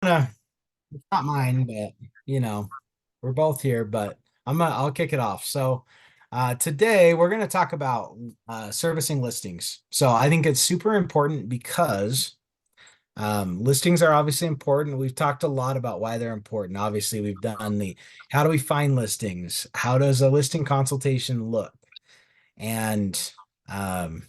it's not mine, but you know, we're both here, but I'll kick it off. So today we're gonna talk about servicing listings. So I think it's super important because listings are obviously important. We've talked a lot about why they're important. Obviously, we've done the how do we find listings? How does a listing consultation look? And um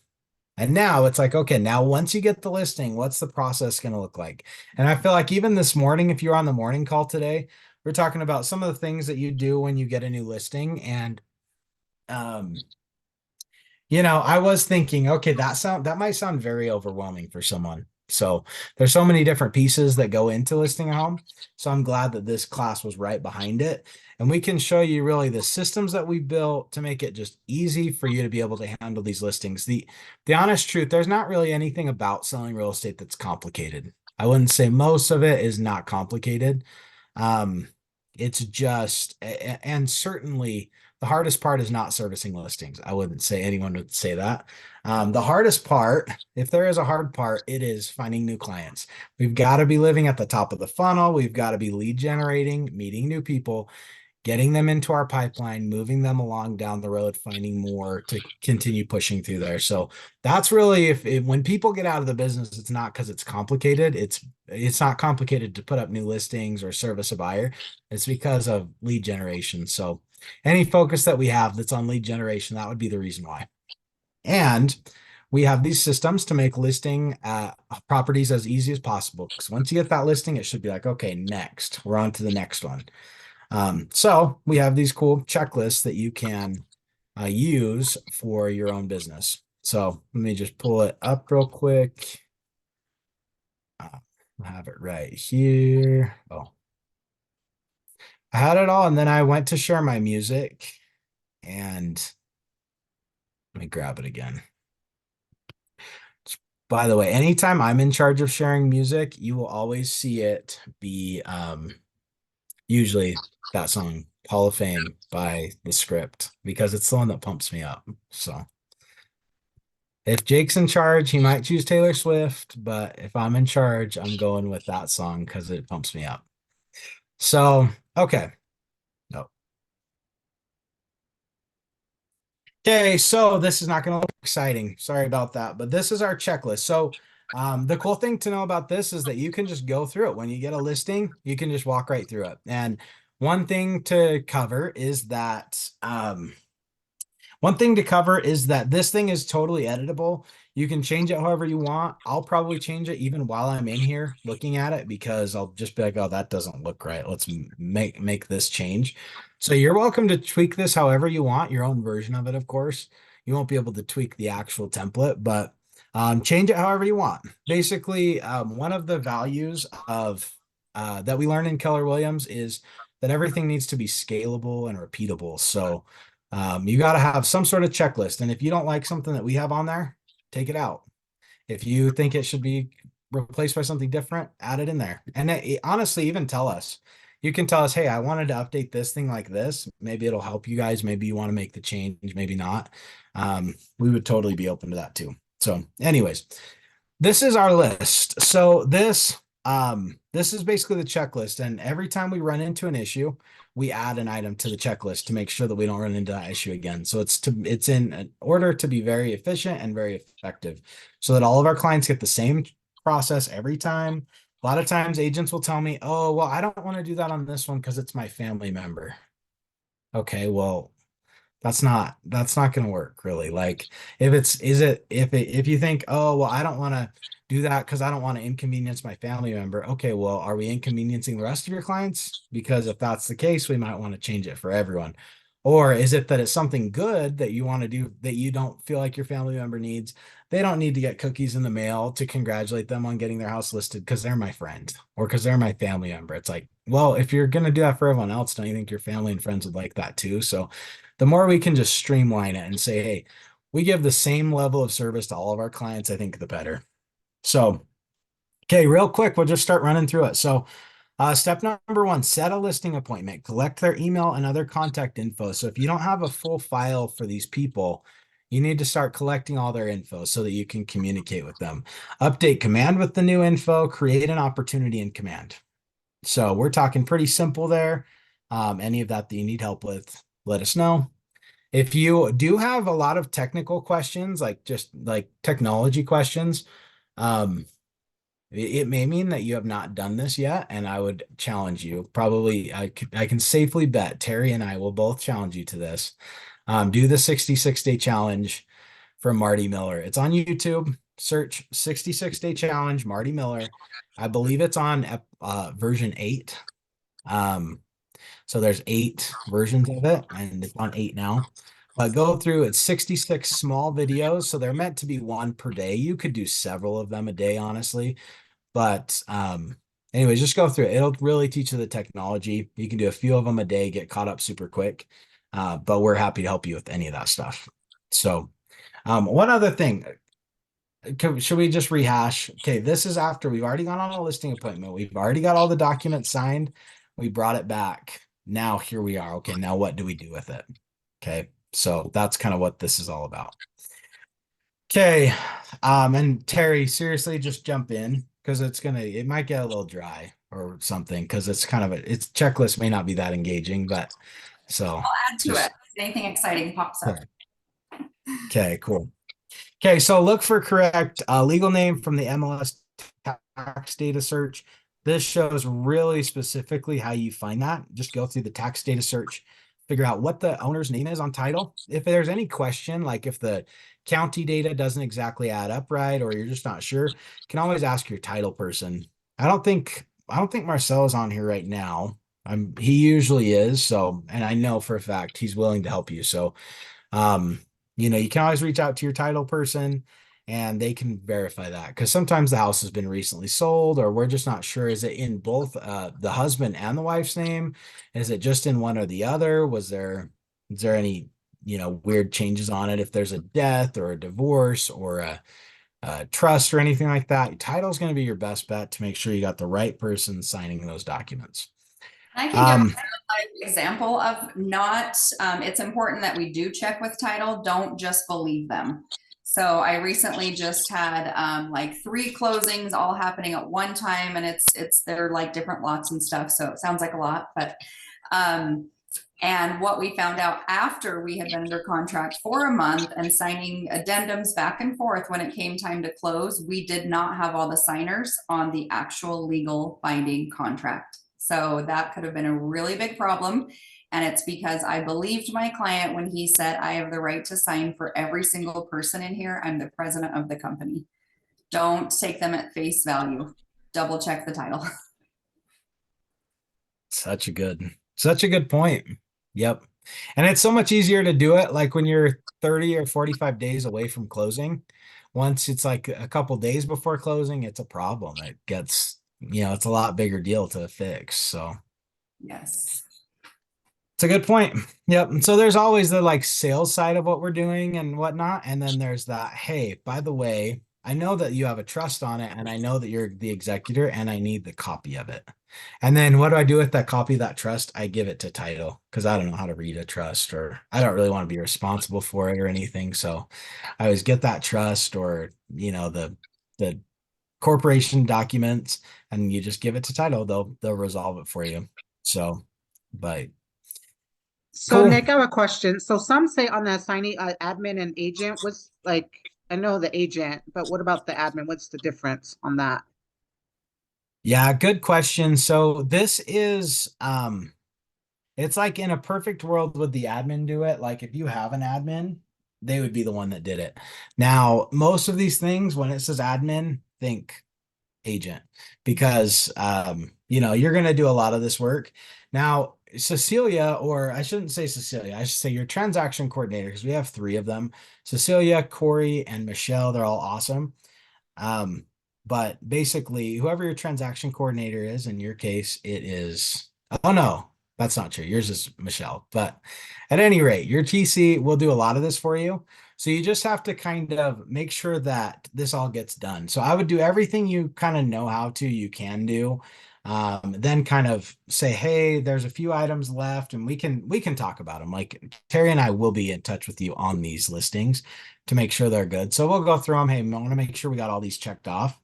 and now it's like, okay, now once you get the listing, what's the process going to look like? And I feel like even this morning, if you're on the morning call today, we're talking about some of the things that you do when you get a new listing. And um, I was thinking, okay, that might sound very overwhelming for someone. So there's so many different pieces that go into listing a home. So I'm glad that this class was right behind it. And we can show you really the systems that we built to make it just easy for you to be able to handle these listings. The honest truth, there's not really anything about selling real estate that's complicated. I wouldn't say most of it is not complicated. Um, it's just, and certainly the hardest part is not servicing listings. I wouldn't say anyone would say that. The hardest part, if there is a hard part, it is finding new clients. We've got to be living at the top of the funnel. We've got to be lead generating, meeting new people, getting them into our pipeline, moving them along down the road, finding more to continue pushing through there. So that's really if when people get out of the business, it's not because it's complicated. It's not complicated to put up new listings or service a buyer. It's because of lead generation. So any focus that we have that's on lead generation, that would be the reason why. And we have these systems to make listing properties as easy as possible. Because once you get that listing, it should be like, okay, next, we're on to the next one. So we have these cool checklists that you can use for your own business. So let me just pull it up real quick. I have it right here. Oh, I had it all, and then I went to share my music, and let me grab it again. By the way, anytime I'm in charge of sharing music, you will always see it be usually that song, Hall of Fame by The Script, because it's the one that pumps me up. So if Jake's in charge, he might choose Taylor Swift, but if I'm in charge, I'm going with that song because it pumps me up. So, okay. No. Okay, so this is not going to look exciting. Sorry about that, but this is our checklist. So, the cool thing to know about this is that you can just go through it. When you get a listing, you can just walk right through it. And one thing to cover is that one thing to cover is that this thing is totally editable. You can change it however you want. I'll probably change it even while I'm in here looking at it because I'll just be like, oh, that doesn't look right. Let's make this change. So you're welcome to tweak this however you want, your own version of it, of course. You won't be able to tweak the actual template, but change it however you want. Basically, one of the values of that we learn in Keller Williams is that everything needs to be scalable and repeatable. So you got to have some sort of checklist. And if you don't like something that we have on there, take it out. If you think it should be replaced by something different, add it in there. And honestly, even tell us. You can tell us, hey, I wanted to update this thing like this. Maybe it'll help you guys. Maybe you want to make the change, maybe not. We would totally be open to that too. So, anyways, this is our list. So this is basically the checklist. And every time we run into an issue, we add an item to the checklist to make sure that we don't run into that issue again. So it's in order to be very efficient and very effective so that all of our clients get the same process every time. A lot of times agents will tell me, oh, well, I don't want to do that on this one because it's my family member. Okay, well, that's not going to work really. Like if it's is it if you think, oh well, I don't want to do that because I don't want to inconvenience my family member. Okay, well, are we inconveniencing the rest of your clients? Because if that's the case, we might want to change it for everyone. Or is it that it's something good that you want to do that you don't feel like your family member needs? They don't need to get cookies in the mail to congratulate them on getting their house listed because they're my friend or because they're my family member. It's like, well, if you're going to do that for everyone else, don't you think your family and friends would like that too? So the more we can just streamline it and say, hey, we give the same level of service to all of our clients, I think the better. So, okay, real quick, we'll just start running through it. So, step number one, set a listing appointment, collect their email and other contact info. So, if you don't have a full file for these people, you need to start collecting all their info so that you can communicate with them. Update command with the new info, create an opportunity in command. So we're talking pretty simple there. Any of that you need help with, let us know. If you do have a lot of technical questions, like just like technology questions, um, it may mean that you have not done this yet, and I would challenge you. Probably, I can safely bet Terry and I will both challenge you to this. Do the 66-day challenge from Marty Miller. It's on YouTube. Search 66-day challenge, Marty Miller. I believe it's on version 8. Um, so there's 8 versions of it, and it's on 8 now. But go through it's 66 small videos, so they're meant to be one per day. You could do several of them a day, honestly. But anyways, just go through it. It'll really teach you the technology. You can do a few of them a day, get caught up super quick. But we're happy to help you with any of that stuff. So one other thing, should we just rehash? Okay, this is after we've already gone on a listing appointment. We've already got all the documents signed. We brought it back. Now here we are. Okay, now what do we do with it? Okay, so that's kind of what this is all about. Okay, and Terry, seriously, just jump in because it might get a little dry or something because it's kind of its checklist may not be that engaging, but so Add to it just if anything exciting pops up. okay, okay, cool. Okay, so look for correct legal name from the MLS tax data search. This shows really specifically how you find that. Just go through the tax data search, figure out what the owner's name is on title. If there's any question, like if the county data doesn't exactly add up right, or you're just not sure, you can always ask your title person. I don't think Marcel is on here right now. He usually is, so and I know for a fact he's willing to help you. So um, you can always reach out to your title person and they can verify that because sometimes the house has been recently sold or we're just not sure. Is it in both the husband and the wife's name? Is it just in one or the other? Is there any, weird changes on it? If there's a death or a divorce or a trust or anything like that, title is going to be your best bet to make sure you got the right person signing those documents. I can give a Um, live example of not, it's important that we do check with title. Don't just believe them. So I recently just had like 3 closings all happening at one time, and they're like different lots and stuff. So it sounds like a lot, but um, and what we found out after we had been under contract for a month and signing addendums back and forth when it came time to close, we did not have all the signers on the actual legal binding contract. So that could have been a really big problem. And it's because I believed my client when he said, I have the right to sign for every single person in here. I'm the president of the company. Don't take them at face value. Double check the title. such a good point. Yep. And it's so much easier to do it like when you're 30 or 45 days away from closing. Once it's like a couple days before closing, it's a problem. It gets, it's a lot bigger deal to fix. So Yes. it's a good point. Yep. And so there's always the like sales side of what we're doing and whatnot. And then there's that, hey, by the way, I know that you have a trust on it and I know that you're the executor and I need the copy of it. And then what do I do with that copy of that trust? I give it to title because I don't know how to read a trust or I don't really want to be responsible for it or anything. So I always get that trust or, the corporation documents and you just give it to title. They'll resolve it for you. So, but So cool. Nick, I have a question. So some say on the assignee, admin and agent was like, I know the agent, but what about the admin? What's the difference on that? Yeah, good question. So this is it's like in a perfect world would the admin do it? Like if you have an admin, they would be the one that did it. Now, most of these things when it says admin, think agent because you're going to do a lot of this work. Now, Cecilia, or I shouldn't say Cecilia, I should say your transaction coordinator because we have 3 of them. Cecilia, Corey, and Michelle, they're all awesome. Um, but basically, whoever your transaction coordinator is, in your case, it is, oh no, that's not true. Yours is Michelle. But at any rate, your TC will do a lot of this for you. So you just have to kind of make sure that this all gets done. So I would do everything you kind of know how to, you can do. Then kind of say, hey, there's a few items left and we can talk about them. Like Terry and I will be in touch with you on these listings to make sure they're good. So we'll go through them. Hey, I want to make sure we got all these checked off.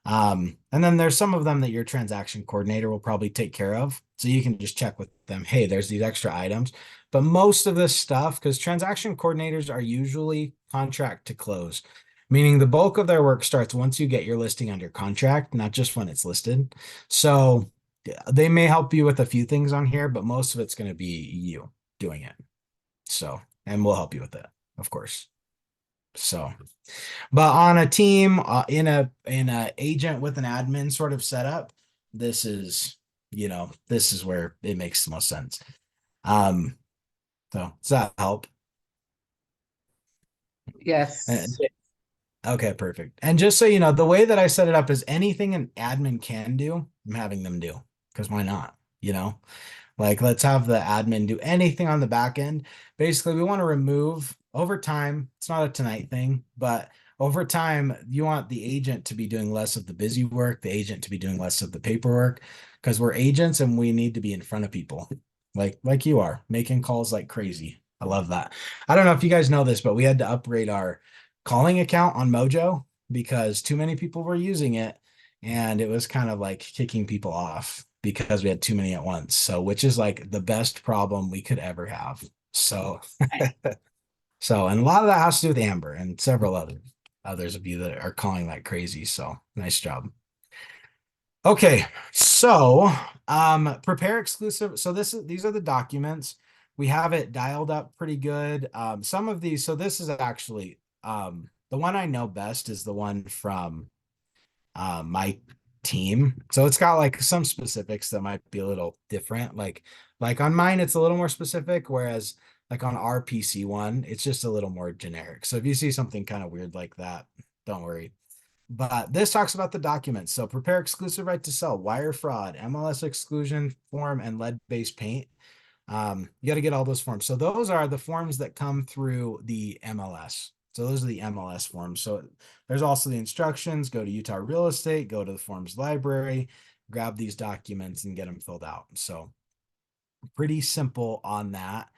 And then there's some of them that your transaction coordinator will probably take care of. So you can just check with them, hey, there's these extra items. But most of this stuff, because transaction coordinators are usually contract to close, meaning the bulk of their work starts once you get your listing under contract, not just when it's listed. So yeah, they may help you with a few things on here, but most of it's going to be you doing it. So, and we'll help you with it, of course. So, but on a team, in a agent with an admin sort of setup, this is, this is where it makes the most sense. So does that help? Yes. Okay, perfect. And just so you know, the way that I set it up is anything an admin can do, I'm having them do, because why not? Like, let's have the admin do anything on the back end. Basically, we want to remove over time. It's not a tonight thing, but over time, you want the agent to be doing less of the busy work, the agent to be doing less of the paperwork, because we're agents and we need to be in front of people, like you are, making calls like crazy. I love that. I don't know if you guys know this, but we had to upgrade our calling account on Mojo because too many people were using it, and it was kind of like kicking people off because we had too many at once. So, which is like the best problem we could ever have. So, and a lot of that has to do with Amber and several others of you that are calling like crazy. So, nice job. Okay, so prepare exclusive. So these are the documents. We have it dialed up pretty good. Some of these, so this is actually the one I know best is the one from my team. So it's got like some specifics that might be a little different. Like on mine, it's a little more specific, whereas like on our PC one, it's just a little more generic. So if you see something kind of weird like that, don't worry. But this talks about the documents. So prepare exclusive right to sell, wire fraud, MLS exclusion form, and lead-based paint. You got to get all those forms. So those are the forms that come through the MLS. So those are the MLS forms. So there's also the instructions, go to Utah Real Estate, go to the forms library, grab these documents and get them filled out. So pretty simple on that.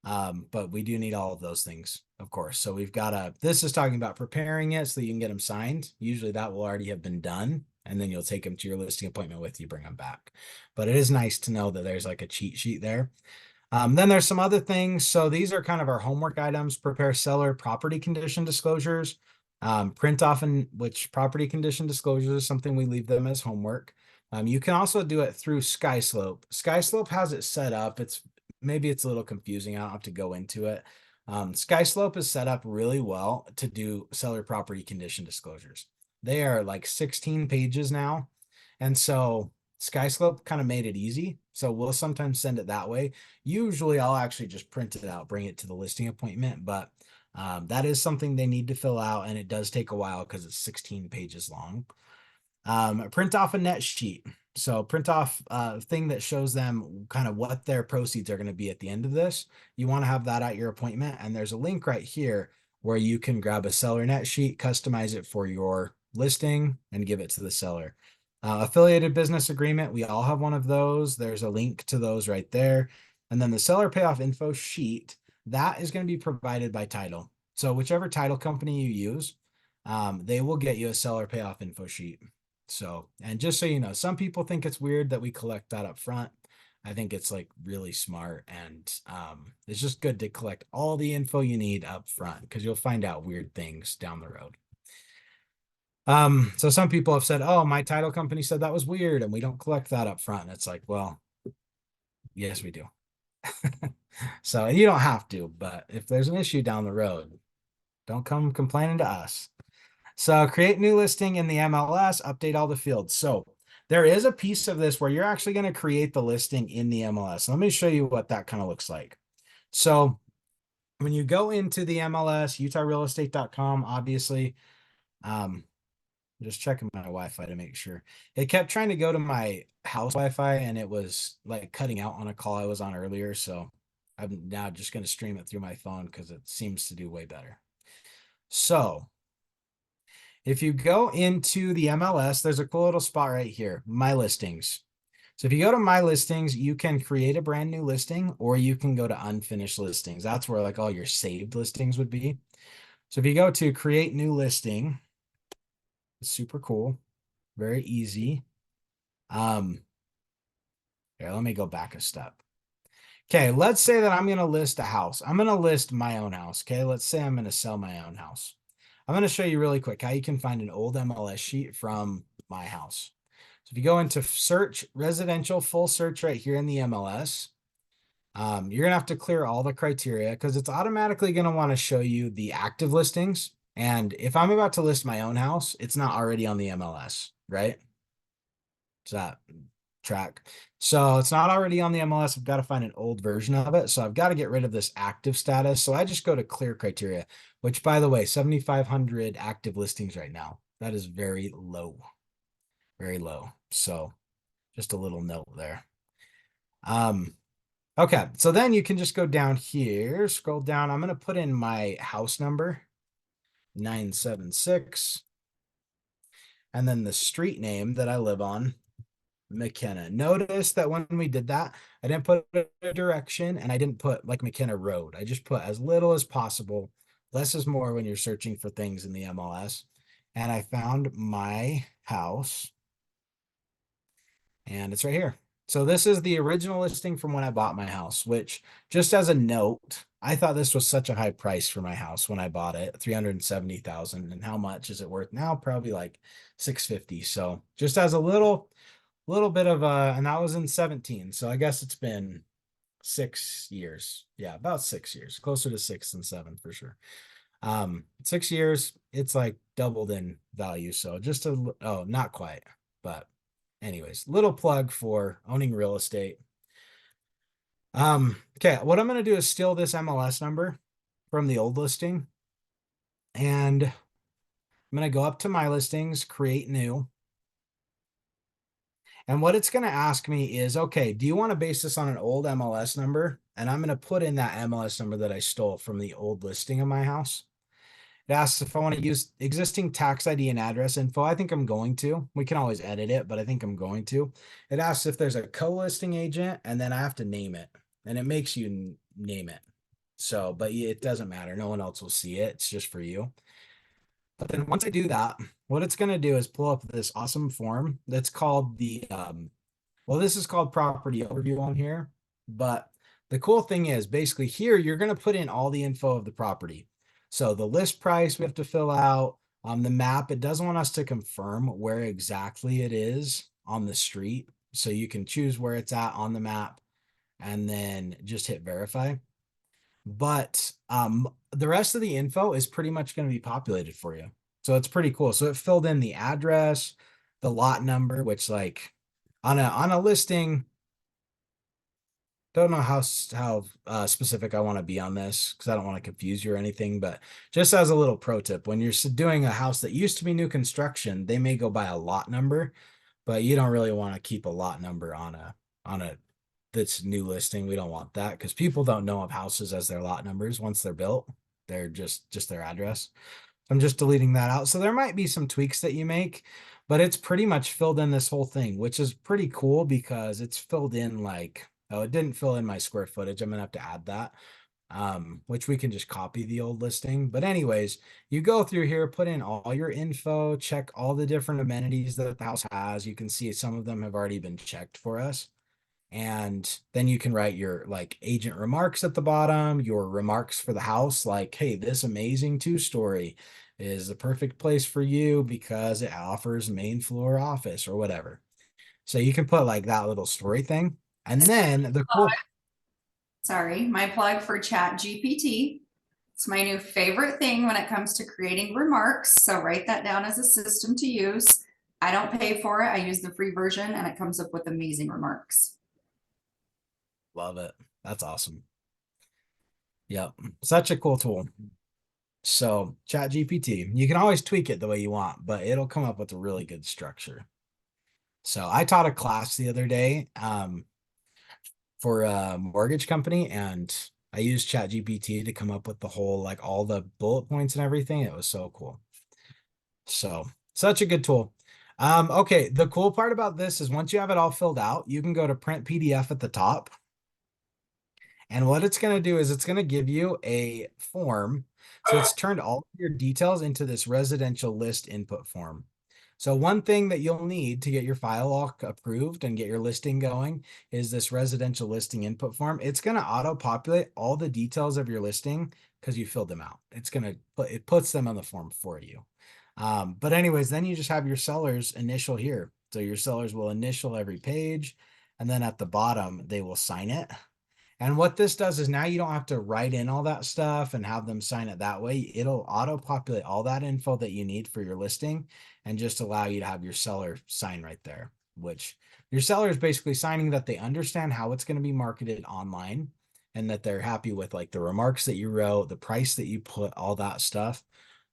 But we do need all of those things, of course. So we've got this is talking about preparing it so you can get them signed. Usually that will already have been done. And then you'll take them to your listing appointment with you, bring them back. But it is nice to know that there's like a cheat sheet there. Then there's some other things. So these are kind of our homework items. Prepare seller property condition disclosures. Print off in which property condition disclosures is something we leave them as homework. You can also do it through SkySlope. SkySlope has it set up. Maybe it's a little confusing. I don't have to go into it. SkySlope is set up really well to do seller property condition disclosures. They are like 16 pages now. And so SkySlope kind of made it easy. So we'll sometimes send it that way. Usually I'll actually just print it out, bring it to the listing appointment, but that is something they need to fill out, and it does take a while because it's 16 pages long. Print off a net sheet. So print off a thing that shows them kind of what their proceeds are going to be at the end of this. You want to have that at your appointment. And there's a link right here where you can grab a seller net sheet, customize it for your listing, and give it to the seller. Affiliated business agreement. We all have one of those. There's a link to those right there. And then the seller payoff info sheet, that is going to be provided by title. So whichever title company you use, they will get you a seller payoff info sheet. So, and just so you know, some people think it's weird that we collect that up front. I think it's like really smart, and it's just good to collect all the info you need up front because you'll find out weird things down the road. So some people have said, oh, my title company said that was weird and we don't collect that up front. And it's like, well, yes, we do. So, and you don't have to, but if there's an issue down the road, don't come complaining to us. So create new listing in the MLS, update all the fields. So there is a piece of this where you're actually going to create the listing in the MLS. Let me show you what that kind of looks like. So when you go into the MLS, utahrealestate.com, obviously, just checking my Wi-Fi to make sure. It kept trying to go to my house Wi-Fi and it was like cutting out on a call I was on earlier. So I'm now just going to stream it through my phone because it seems to do way better. So if you go into the MLS, there's a cool little spot right here, My Listings. So if you go to My Listings, you can create a brand new listing or you can go to Unfinished Listings. That's where like all your saved listings would be. So if you go to Create New Listing, it's super cool. Very easy. Here, let me go back a step. Okay, let's say that I'm going to list a house. I'm going to list my own house. Okay, let's say I'm going to sell my own house. I'm going to show you really quick how you can find an old MLS sheet from my house. So if you go into search, residential full search right here in the MLS, you're going to have to clear all the criteria because it's automatically going to want to show you the active listings. And if I'm about to list my own house, it's not already on the MLS, right? Does that track? So it's not already on the MLS. I've got to find an old version of it. So I've got to get rid of this active status. So I just go to clear criteria, which by the way, 7,500 active listings right now. That is very low, very low. So just a little note there. Okay, so then you can just go down here, scroll down. I'm going to put in my house number, 976, and then the street name that I live on, McKenna. Notice that when we did that, I didn't put a direction and I didn't put like McKenna Road. I just put as little as possible. Less is more when you're searching for things in the MLS. And I found my house and it's right here. So this is the original listing from when I bought my house, which just as a note, I thought this was such a high price for my house when I bought it, 370,000. And how much is it worth now? Probably like 650. So just as a little bit of and that was in 17. So I guess it's been 6 years. Yeah, about 6 years, closer to 6 than 7 for sure. 6 years, it's like doubled in value. So just oh, not quite, but anyways, little plug for owning real estate. Okay, what I'm going to do is steal this MLS number from the old listing. And I'm going to go up to my listings, create new. And what it's going to ask me is, okay, do you want to base this on an old MLS number? And I'm going to put in that MLS number that I stole from the old listing of my house. It asks if I want to use existing tax ID and address info. I think I'm going to. We can always edit it, but I think I'm going to. It asks if there's a co-listing agent, and then I have to name it. And it makes you name it. So, but it doesn't matter. No one else will see it. It's just for you. But then once I do that, what it's going to do is pull up this awesome form that's called the, well, this is called property overview on here. But the cool thing is basically here, you're going to put in all the info of the property. So the list price we have to fill out on the map. It doesn't want us to confirm where exactly it is on the street. So you can choose where it's at on the map and then just hit verify. But the rest of the info is pretty much going to be populated for you. So it's pretty cool. So it filled in the address, the lot number, which like on a listing, don't know how specific I want to be on this because I don't want to confuse you or anything, but just as a little pro tip, when you're doing a house that used to be new construction, they may go by a lot number, but you don't really want to keep a lot number on a that's new listing. We don't want that because people don't know of houses as their lot numbers once they're built. They're just their address. I'm just deleting that out. So there might be some tweaks that you make, but it's pretty much filled in this whole thing, which is pretty cool because it's filled in like, oh, it didn't fill in my square footage. I'm gonna have to add that, which we can just copy the old listing. But anyways, you go through here, put in all your info, check all the different amenities that the house has. You can see some of them have already been checked for us. And then you can write your like agent remarks at the bottom, your remarks for the house, like, hey, this amazing 2-story is the perfect place for you because it offers main floor office or whatever. So you can put like that little story thing. And then the cool, Sorry, my plug for Chat GPT. It's my new favorite thing when it comes to creating remarks. So write that down as a system to use. I don't pay for it. I use the free version and it comes up with amazing remarks. love it. That's awesome. Yep. Such a cool tool. So Chat GPT, you can always tweak it the way you want, but it'll come up with a really good structure. So I taught a class the other day for a mortgage company, and I used Chat GPT to come up with the whole, like all the bullet points and everything. It was so cool. So such a good tool. Okay, the cool part about this is once you have it all filled out, you can go to print PDF at the top. And what it's going to do is it's going to give you a form. So it's turned all of your details into this residential list input form. So one thing that you'll need to get your file all approved and get your listing going is this residential listing input form. It's going to auto populate all the details of your listing because you filled them out. It's going to put, it puts them on the form for you. But anyways, then you just have your seller's initial here. So your sellers will initial every page, and then at the bottom, they will sign it. And what this does is now you don't have to write in all that stuff and have them sign it that way. It'll auto populate all that info that you need for your listing and just allow you to have your seller sign right there, which your seller is basically signing that they understand how it's going to be marketed online and that they're happy with like the remarks that you wrote, the price that you put, all that stuff.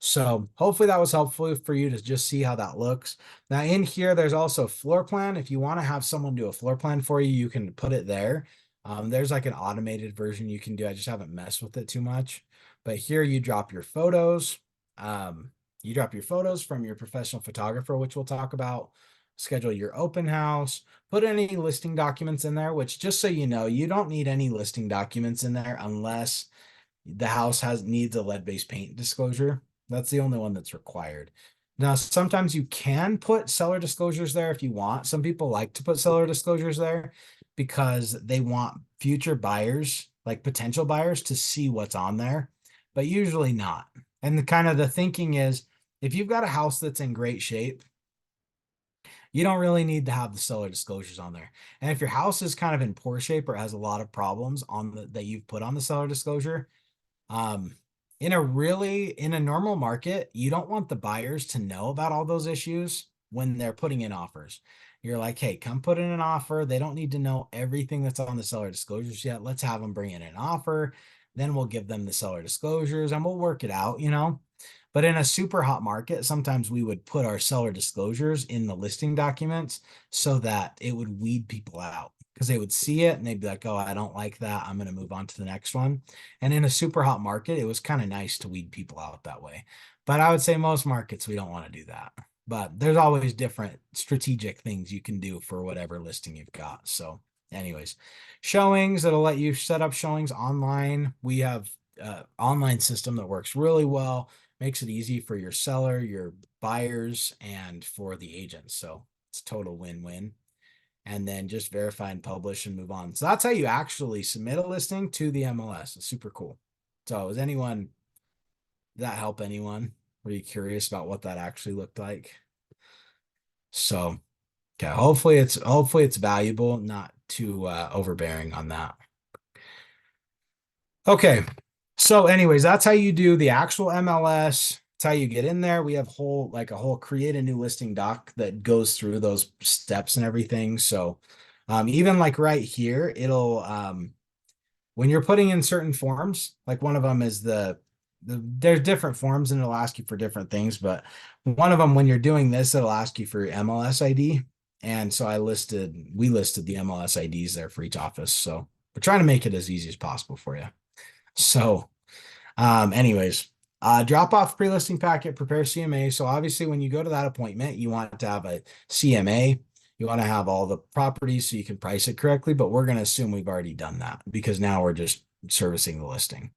So hopefully that was helpful for you to just see how that looks. Now in here, there's also a floor plan. If you want to have someone do a floor plan for you, you can put it there. There's like an automated version you can do. I just haven't messed with it too much. But here you drop your photos. You drop your photos from your professional photographer, which we'll talk about. Schedule your open house. Put any listing documents in there, which just so you know, you don't need any listing documents in there unless the house needs a lead-based paint disclosure. That's the only one that's required. Now, sometimes you can put seller disclosures there if you want. Some people like to put seller disclosures there because they want future buyers, like potential buyers, to see what's on there, but usually not. And the kind of the thinking is if you've got a house that's in great shape, you don't really need to have the seller disclosures on there. And if your house is kind of in poor shape or has a lot of problems on that you've put on the seller disclosure, um, in a normal market, you don't want the buyers to know about all those issues when they're putting in offers. You're like, hey, come put in an offer. They don't need to know everything that's on the seller disclosures yet. Let's have them bring in an offer. Then we'll give them the seller disclosures and we'll work it out, you know? But in a super hot market, sometimes we would put our seller disclosures in the listing documents so that it would weed people out because they would see it and they'd be like, oh, I don't like that. I'm going to move on to the next one. And in a super hot market, it was kind of nice to weed people out that way. But I would say most markets, we don't want to do that. But there's always different strategic things you can do for whatever listing you've got. So anyways, showings, that'll let you set up showings online. We have online system that works really well, makes it easy for your seller, your buyers, and for the agents. So it's total win-win. And then just verify and publish and move on. So that's how you actually submit a listing to the MLS. It's super cool. So did that help anyone? Were you curious about what that actually looked like? So, okay, hopefully it's valuable, not too overbearing on that. Okay, so anyways, that's how you do the actual MLS. It's how you get in there. We have a whole create a new listing doc that goes through those steps and everything. So even like right here, it'll when you're putting in certain forms, like one of them is there's different forms and it'll ask you for different things, but one of them, when you're doing this, it'll ask you for your MLS ID. And so we listed the MLS IDs there for each office. So we're trying to make it as easy as possible for you. So anyways, drop off pre-listing packet, prepare CMA. So obviously when you go to that appointment, you want to have a CMA. You want to have all the properties so you can price it correctly, but we're going to assume we've already done that because now we're just servicing the listing.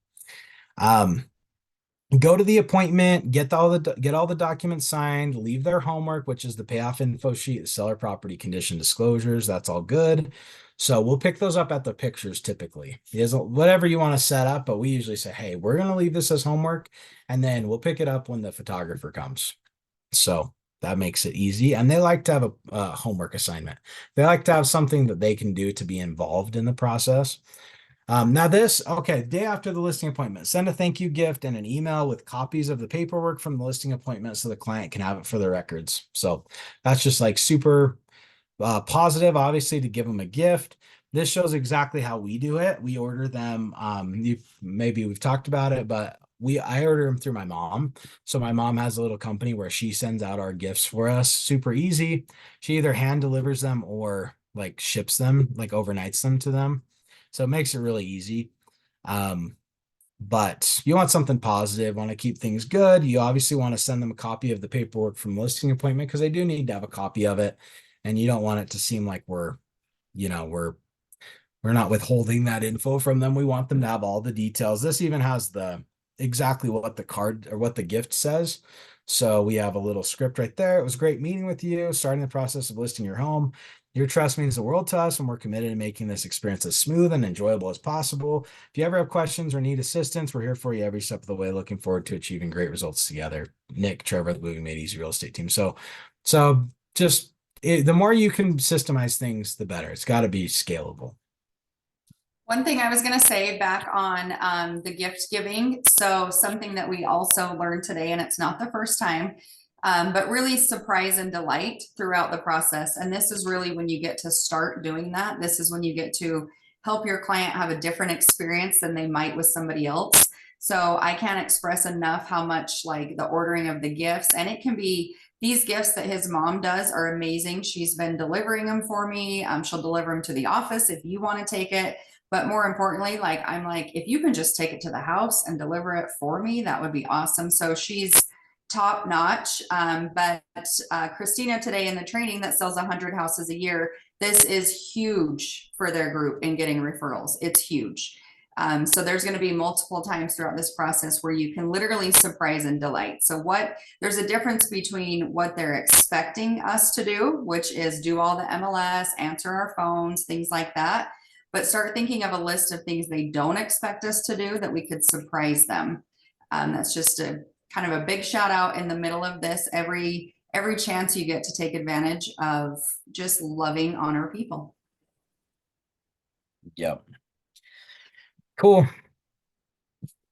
Go to the appointment, get all the documents signed, leave their homework, which is the payoff info sheet, the seller property condition disclosures. That's all good. So we'll pick those up at the pictures typically. It is whatever you want to set up, but we usually say, hey, we're going to leave this as homework, and then we'll pick it up when the photographer comes. So that makes it easy. And they like to have a homework assignment. They like to have something that they can do to be involved in the process. Now day after the listing appointment, send a thank you gift and an email with copies of the paperwork from the listing appointment so the client can have it for their records. So that's just like super positive, obviously, to give them a gift. This shows exactly how we do it. We order them. Maybe we've talked about it, but I order them through my mom. So my mom has a little company where she sends out our gifts for us. Super easy. She either hand delivers them or like ships them, like overnights them to them. So it makes it really easy. But you want something positive, want to keep things good. You obviously want to send them a copy of the paperwork from the listing appointment because they do need to have a copy of it. And you don't want it to seem like we're not withholding that info from them. We want them to have all the details. This even has the exactly what the card or what the gift says. So we have a little script right there. It was great meeting with you, starting the process of listing your home. Your trust means the world to us, and we're committed to making this experience as smooth and enjoyable as possible. If you ever have questions or need assistance, we're here for you every step of the way. Looking forward to achieving great results together. Nick, Trevor, the Moving Made Easy Real Estate team. So just the more you can systemize things, the better. It's got to be scalable. One thing I was going to say back on the gift giving. So something that we also learned today, and it's not the first time, but really surprise and delight throughout the process. And this is really when you get to start doing that. This is when you get to help your client have a different experience than they might with somebody else. So I can't express enough how much like the ordering of the gifts, and it can be these gifts that his mom does are amazing. She's been delivering them for me. She'll deliver them to the office if you want to take it. But more importantly, like I'm like, if you can just take it to the house and deliver it for me, that would be awesome. So she's top notch. But Christina today in the training that sells 100 houses a year, this is huge for their group in getting referrals. It's huge. So there's going to be multiple times throughout this process where you can literally surprise and delight. So there's a difference between what they're expecting us to do, which is do all the MLS, answer our phones, things like that. But start thinking of a list of things they don't expect us to do that we could surprise them. That's just a kind of a big shout out in the middle of this. Every chance you get to take advantage of just loving on our people. Yep. Cool.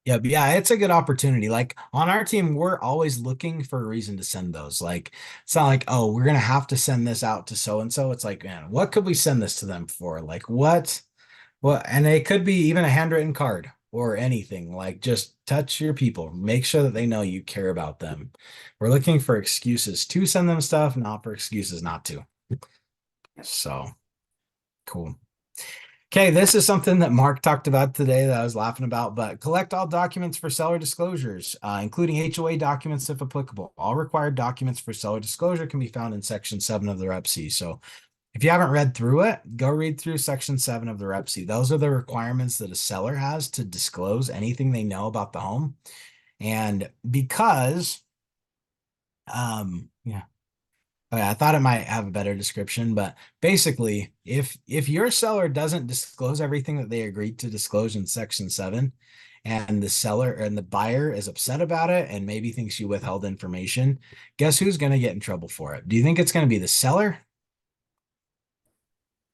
Yep. Yeah, it's a good opportunity. Like on our team, we're always looking for a reason to send those. Like it's not like, oh, we're gonna have to send this out to so and so. It's like, man, what could we send this to them for? Like what? Well, and it could be even a handwritten card or anything. Like just touch your people. Make sure that they know you care about them. We're looking for excuses to send them stuff, not for excuses not to. So cool. Okay, this is something that Mark talked about today that I was laughing about, but collect all documents for seller disclosures, including HOA documents if applicable. All required documents for seller disclosure can be found in Section 7 of the REPC. So if you haven't read through it, go read through Section 7 of the REPC. Those are the requirements that a seller has to disclose anything they know about the home. And because, yeah. Okay, I thought it might have a better description, but basically, if your seller doesn't disclose everything that they agreed to disclose in Section 7, and the seller and the buyer is upset about it and maybe thinks you withheld information, guess who's going to get in trouble for it? Do you think it's going to be the seller?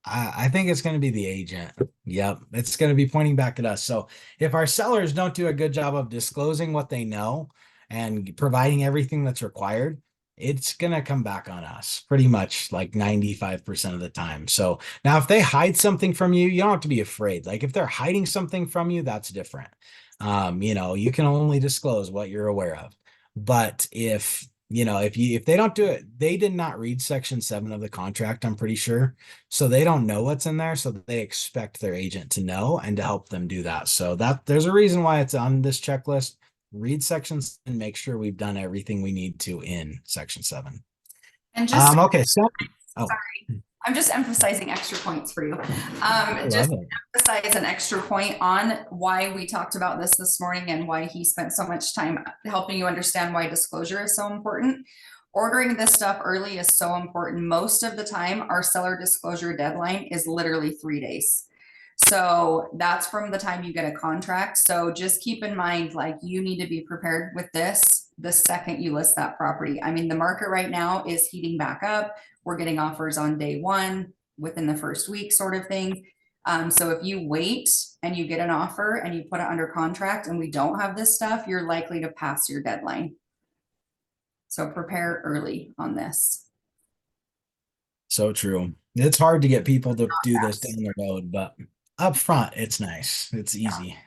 I think it's going to be the agent. Yep. It's going to be pointing back at us. So if our sellers don't do a good job of disclosing what they know and providing everything that's required, it's going to come back on us pretty much like 95% of the time. So now if they hide something from you, you don't have to be afraid. Like if they're hiding something from you, that's different. You can only disclose what you're aware of. But if they don't do it, they did not read Section 7 of the contract, I'm pretty sure. So they don't know what's in there. So they expect their agent to know and to help them do that. So there's a reason why it's on this checklist. Read sections and make sure we've done everything we need to in Section 7. And just Okay. So, sorry, I'm just emphasizing extra points for you. I Just love it. emphasize an extra point on why we talked about this morning and why he spent so much time helping you understand why disclosure is so important. Ordering this stuff early is so important. Most of the time, our seller disclosure deadline is literally 3 days. So that's from the time you get a contract. So just keep in mind, like you need to be prepared with this the second you list that property. I mean, the market right now is heating back up. We're getting offers on day one within the first week sort of thing. So if you wait and you get an offer and you put it under contract and we don't have this stuff, you're likely to pass your deadline. So prepare early on this. So true. It's hard to get people to do this down the road, but up front, it's nice. It's easy.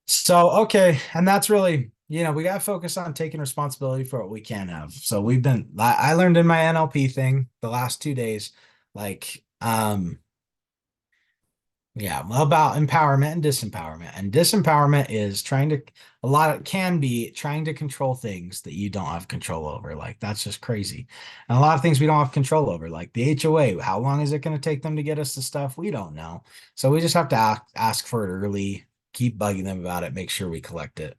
So, okay. And that's really, we got to focus on taking responsibility for what we can have. So I learned in my NLP thing the last 2 days, like, yeah, about empowerment and disempowerment. And disempowerment is can be trying to control things that you don't have control over. Like that's just crazy. And a lot of things we don't have control over, like the HOA. How long is it going to take them to get us the stuff? We don't know. So we just have to ask for it early. keep bugging them about it. Make sure we collect it.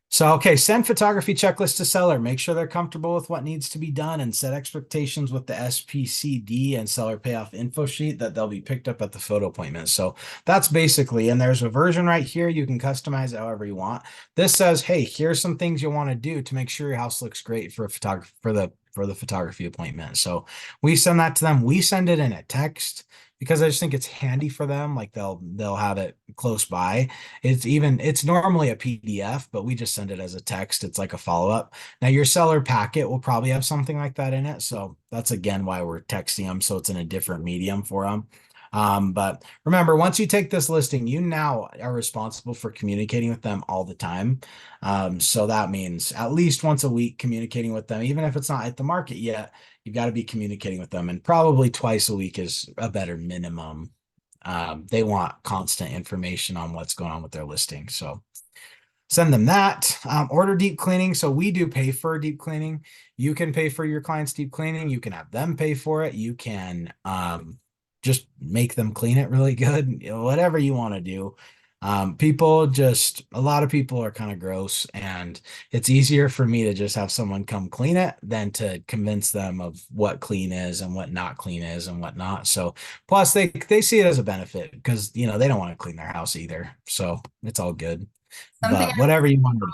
So, okay, send photography checklist to seller. Make sure they're comfortable with what needs to be done and set expectations with the SPCD and seller payoff info sheet that they'll be picked up at the photo appointment. So that's basically, and there's a version right here. You can customize it however you want. This says, hey, here's some things you want to do to make sure your house looks great for a photography for the photography appointment. So we send that to them. We send it in a text because I just think it's handy for them. Like they'll have it close by. It's normally a PDF, but we just send it as a text. It's like a follow-up. Now your seller packet will probably have something like that in it. So that's again why we're texting them. So it's in a different medium for them. But remember, once you take this listing, you now are responsible for communicating with them all the time. So that means at least once a week communicating with them, even if it's not at the market yet, you've got to be communicating with them, and probably twice a week is a better minimum. They want constant information on what's going on with their listing. So send them that. Order deep cleaning. So we do pay for deep cleaning. You can pay for your client's deep cleaning. You can have them pay for it. You can just make them clean it really good. Whatever you want to do. A lot of people are kind of gross, and it's easier for me to just have someone come clean it than to convince them of what clean is and what not clean is and whatnot. So plus they see it as a benefit because, they don't want to clean their house either. So it's all good, Something but whatever you want to do.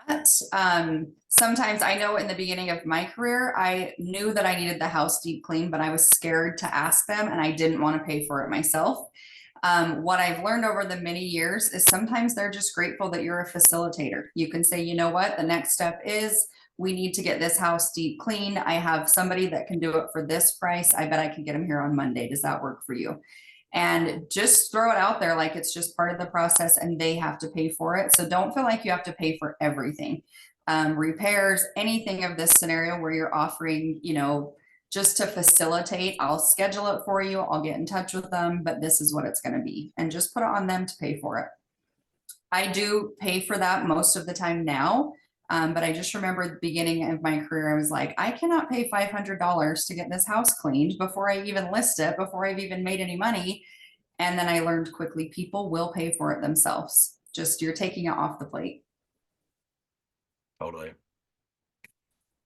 that. Sometimes I know in the beginning of my career, I knew that I needed the house deep clean, but I was scared to ask them and I didn't want to pay for it myself. What I've learned over the many years is sometimes they're just grateful that you're a facilitator. You can say, you know what, the next step is we need to get this house deep clean. I have somebody that can do it for this price. I bet I can get them here on Monday. Does that work for you? And just throw it out there like it's just part of the process and they have to pay for it. So don't feel like you have to pay for everything. Repairs, anything of this scenario where you're offering, just to facilitate, I'll schedule it for you. I'll get in touch with them, but this is what it's going to be. And just put it on them to pay for it. I do pay for that most of the time now. But I just remember at the beginning of my career, I was like, I cannot pay $500 to get this house cleaned before I even list it, before I've even made any money. And then I learned quickly, people will pay for it themselves. Just you're taking it off the plate. Totally.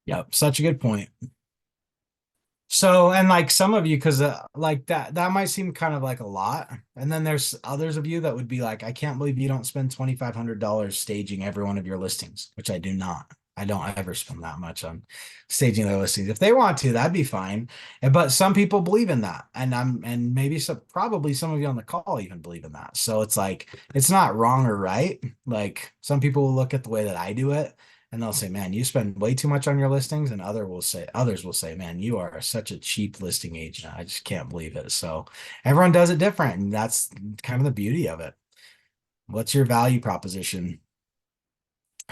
Yep. Such a good point. So, and like some of you, because like that might seem kind of like a lot. And then there's others of you that would be like, I can't believe you don't spend $2,500 staging every one of your listings, which I do not. I don't ever spend that much on staging their listings. If they want to, that'd be fine. But some people believe in that. And maybe probably some of you on the call even believe in that. So it's like, it's not wrong or right. Like some people will look at the way that I do it, and they'll say, man, you spend way too much on your listings. And others will say, man, you are such a cheap listing agent. I just can't believe it. So everyone does it different. And that's kind of the beauty of it. What's your value proposition?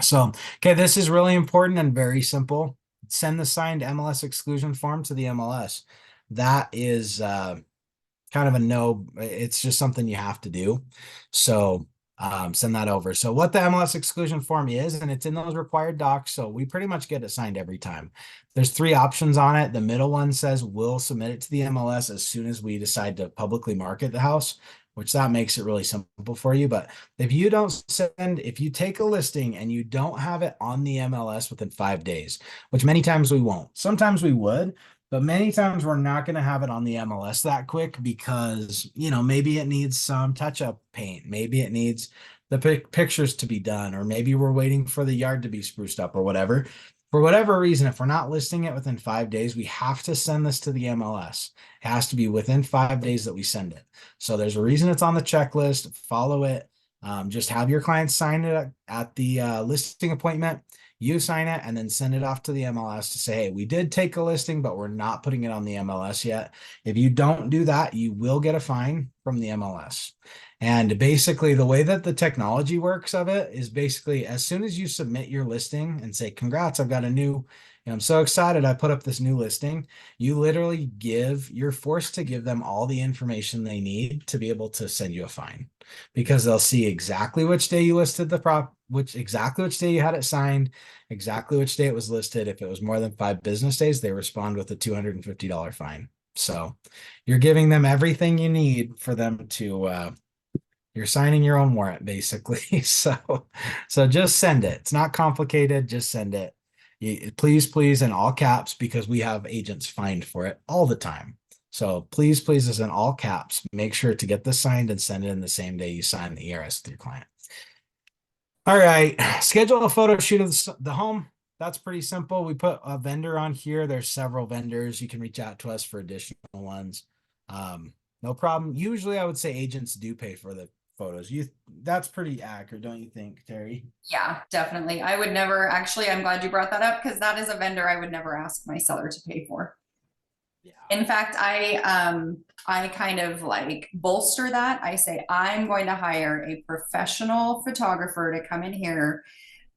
So, okay, this is really important and very simple. Send the signed MLS exclusion form to the MLS. That is kind of a no. It's just something you have to do. So send that over. So what the MLS exclusion form is, and it's in those required docs. So we pretty much get it signed every time. There's 3 options on it. The middle one says we'll submit it to the MLS as soon as we decide to publicly market the house, which that makes it really simple for you. But if you take a listing and you don't have it on the MLS within 5 days, which many times we won't, sometimes we would, but many times we're not going to have it on the MLS that quick because, maybe it needs some touch-up paint. Maybe it needs the pictures to be done, or maybe we're waiting for the yard to be spruced up or whatever. For whatever reason, if we're not listing it within 5 days, we have to send this to the MLS. It has to be within 5 days that we send it. So there's a reason it's on the checklist. Follow it. Just have your clients sign it at the listing appointment. You sign it and then send it off to the MLS to say, hey, we did take a listing, but we're not putting it on the MLS yet. If you don't do that, you will get a fine from the MLS. And basically the way that the technology works of it is basically as soon as you submit your listing and say, congrats, I've got I'm so excited I put up this new listing, you're forced to give them all the information they need to be able to send you a fine, because they'll see exactly which day you listed exactly which day you had it signed, exactly which day it was listed. If it was more than 5 business days, they respond with a $250 fine. So you're giving them everything you need for them to You're signing your own warrant, basically. So just send it. It's not complicated. Just send it. Please, please, in all caps, because we have agents fined for it all the time. So please, please is in all caps. Make sure to get this signed and send it in the same day you sign the ERS with your client. All right, schedule a photo shoot of the home. That's pretty simple. We put a vendor on here. There's several vendors. You can reach out to us for additional ones. No problem. Usually I would say agents do pay for the photos. That's pretty accurate, don't you think, Terry? Yeah, definitely. I would never, actually, I'm glad you brought that up because that is a vendor I would never ask my seller to pay for. Yeah. In fact, I kind of like bolster that. I say, I'm going to hire a professional photographer to come in here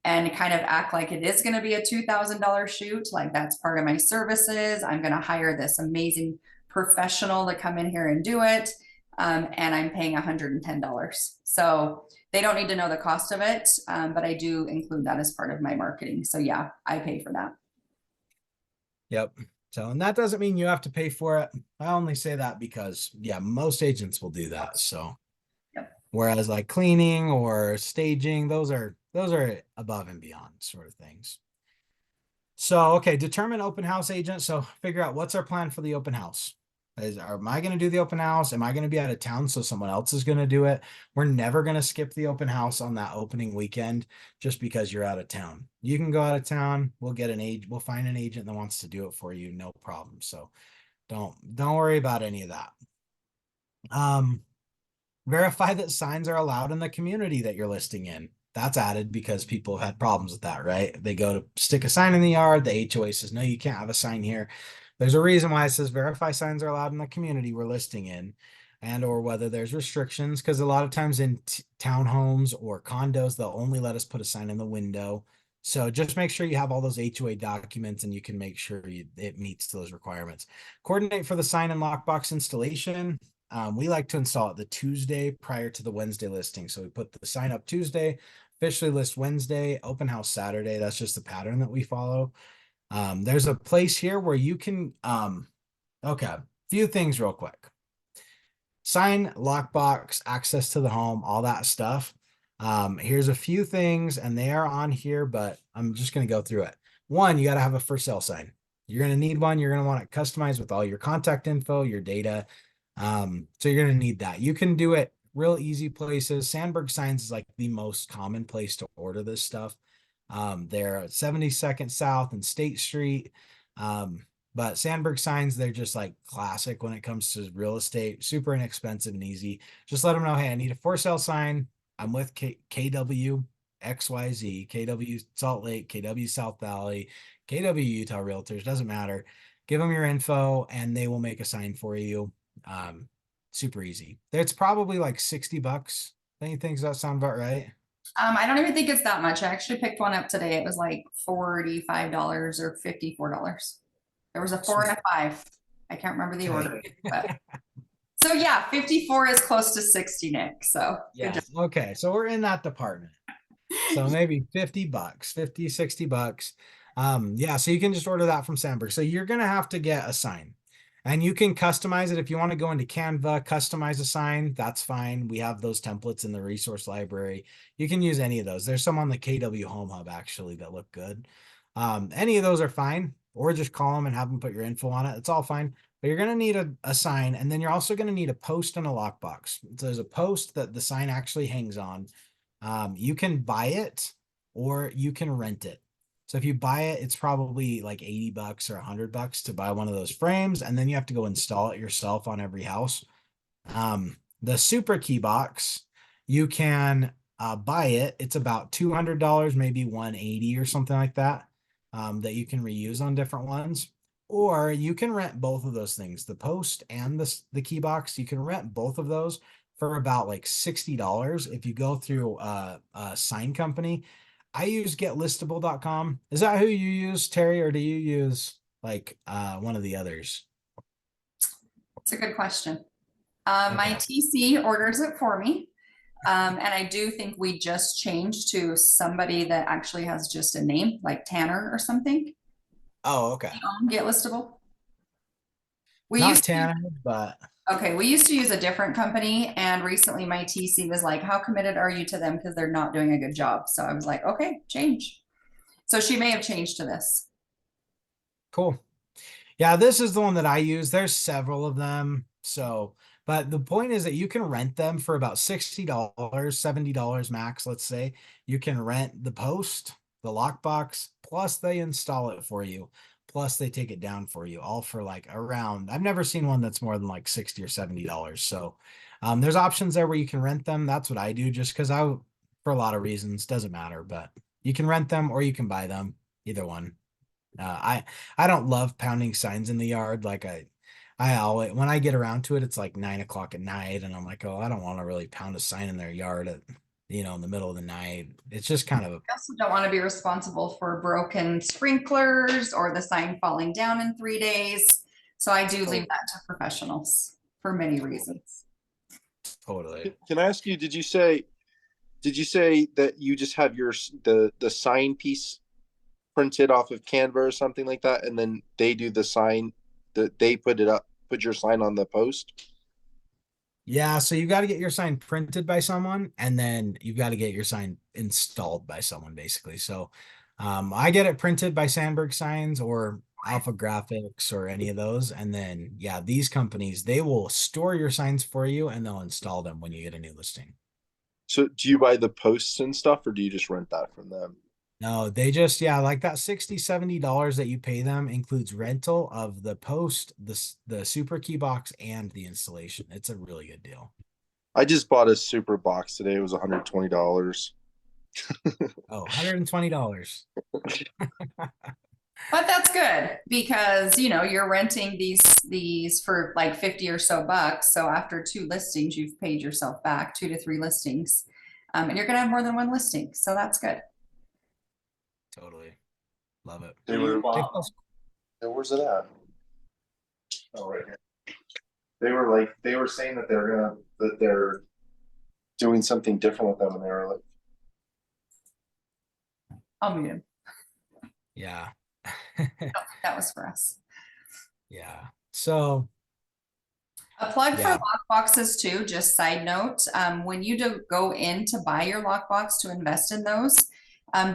and kind of act like it is going to be a $2,000 shoot. Like that's part of my services. I'm going to hire this amazing professional to come in here and do it. And I'm paying $110. So they don't need to know the cost of it. But I do include that as part of my marketing. So yeah, I pay for that. Yep. So, and that doesn't mean you have to pay for it. I only say that because, yeah, most agents will do that. So, Yep. whereas like cleaning or staging, those are above and beyond sort of things. So, okay, determine open house agent. So, figure out what's our plan for the open house. Am I going to do the open house? Am I going to be out of town so someone else is going to do it? We're never going to skip the open house on that opening weekend just because you're out of town. You can go out of town. We'll find an agent that wants to do it for you, no problem. So, don't worry about any of that. Verify that signs are allowed in the community that you're listing in. That's added because people have had problems with that, right? They go to stick a sign in the yard. The HOA says, no, you can't have a sign here. There's a reason why it says verify signs are allowed in the community we're listing in, and or whether there's restrictions, because a lot of times in townhomes or condos, they'll only let us put a sign in the window. So just make sure you have all those HOA documents and you can make sure it meets those requirements. Coordinate for the sign and lockbox installation. We like to install it the Tuesday prior to the Wednesday listing. So we put the sign up Tuesday, officially list Wednesday, open house Saturday. That's just the pattern that we follow. There's a place here where you can, okay, few things real quick. Sign, lockbox, access to the home, all that stuff. Here's a few things and they are on here, but I'm just going to go through it. One, you got to have a for sale sign. You're going to need one. You're going to want it customized with all your contact info, your data. So you're going to need that. You can do it real easy places. Sandberg Signs is like the most common place to order this stuff. They're at 72nd South and State Street. But Sandberg Signs, they're just like classic when it comes to real estate, super inexpensive and easy. Just let them know, hey, I need a for sale sign. I'm with KW XYZ, KW Salt Lake, KW South Valley, KW Utah Realtors, doesn't matter. Give them your info and they will make a sign for you. Super easy. It's probably like $60. Anything, does that sound about right? I don't even think it's that much. I actually picked one up today. It was like $45 or $54. There was a 4 and a 5. I can't remember the order. But. So yeah, 54 is close to 60, Nick. So yeah. Okay. So we're in that department. So maybe $50, 50, $60. Yeah, so you can just order that from Sandberg. So you're gonna have to get a sign. And you can customize it if you want to go into Canva, customize a sign, that's fine. We have those templates in the resource library. You can use any of those. There's some on the KW Home Hub actually that look good. Any of those are fine, or just call them and have them put your info on it. It's all fine. But you're going to need a sign, and then you're also going to need a post and a lockbox. So there's a post that the sign actually hangs on. You can buy it or you can rent it. So if you buy it, it's probably like $80 or $100 to buy one of those frames, and then you have to go install it yourself on every house. The super key box, you can buy it. It's about $200, maybe $180 or something like that, that you can reuse on different ones. Or you can rent both of those things, the post and the key box. You can rent both of those for about like $60 if you go through a sign company. I use getlistable.com. Is that who you use, Terry, or do you use like one of the others? it's a good question. Okay. My TC orders it for me. And I do think we just changed to somebody that actually has just a name, like Tanner or something. Oh, okay. Get listable. We Not used to, Tanner, but Okay, we used to use a different company, and recently my TC was like, how committed are you to them? Because they're not doing a good job. So I was like, okay, change. So she may have changed to this. Cool. Yeah, this is the one that I use. There's several of them. So, but the point is that you can rent them for about $60, $70 max, let's say. You can rent the post, the lockbox, plus they install it for you. Plus they take it down for you, all for like around. I've never seen one that's more than like 60 or $70. So, there's options there where you can rent them. That's what I do just because for a lot of reasons, doesn't matter, but you can rent them or you can buy them, either one. I don't love pounding signs in the yard. Like I always when I get around to it, it's like 9 o'clock at night, and I'm like, oh, I don't want to really pound a sign in their yard at in the middle of the night. It's just kind of I also don't want to be responsible for broken sprinklers or the sign falling down in 3 days. So I do leave that to professionals for many reasons. totally. Can I ask you, did you say that you just have the sign piece printed off of Canva or something like that, and then they do the sign, that they put it up, put your sign on the post? Yeah, so you got to get your sign printed by someone, and then you've got to get your sign installed by someone, basically. So, I get it printed by Sandberg Signs or Alpha Graphics or any of those, and then yeah, these companies they will store your signs for you, and they'll install them when you get a new listing. So do you buy the posts and stuff, or do you just rent that from them? No, they just, yeah, like that $60, $70 that you pay them includes rental of the post, the super key box, and the installation. It's a really good deal. I just bought a super box today. It was $120. Oh, $120. But that's good because you're renting these for like 50 or so bucks. So after 2 listings, you've paid yourself back 2 to 3 listings. And you're gonna have more than one listing. So that's good. Totally. Love it. They were, They- where's it at? Oh, right here. They were saying that they're doing something different with them, and they were like, I'll mute him. Yeah. That was for us. Yeah. So, A plug for yeah. lock boxes too, just side note, when you do go in to buy your lockbox to invest in those,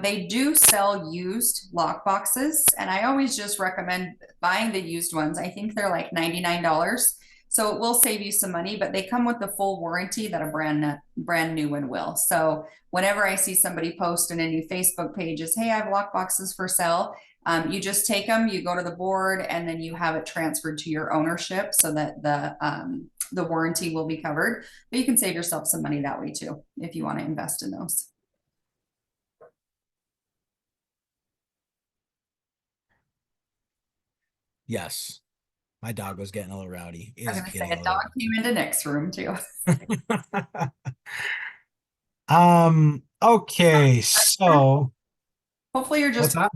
they do sell used lock boxes, and I always just recommend buying the used ones. I think they're like $99. So it will save you some money, but they come with the full warranty that a brand new one will. So whenever I see somebody post in any Facebook pages, hey, I have lock boxes for sale, you just take them, you go to the board, and then you have it transferred to your ownership so that the warranty will be covered. But you can save yourself some money that way too if you want to invest in those. Yes. My dog was getting a little rowdy. I was Is gonna say getting a a dog little. came into Nick's room too. Okay, so Hopefully you're what's just, that?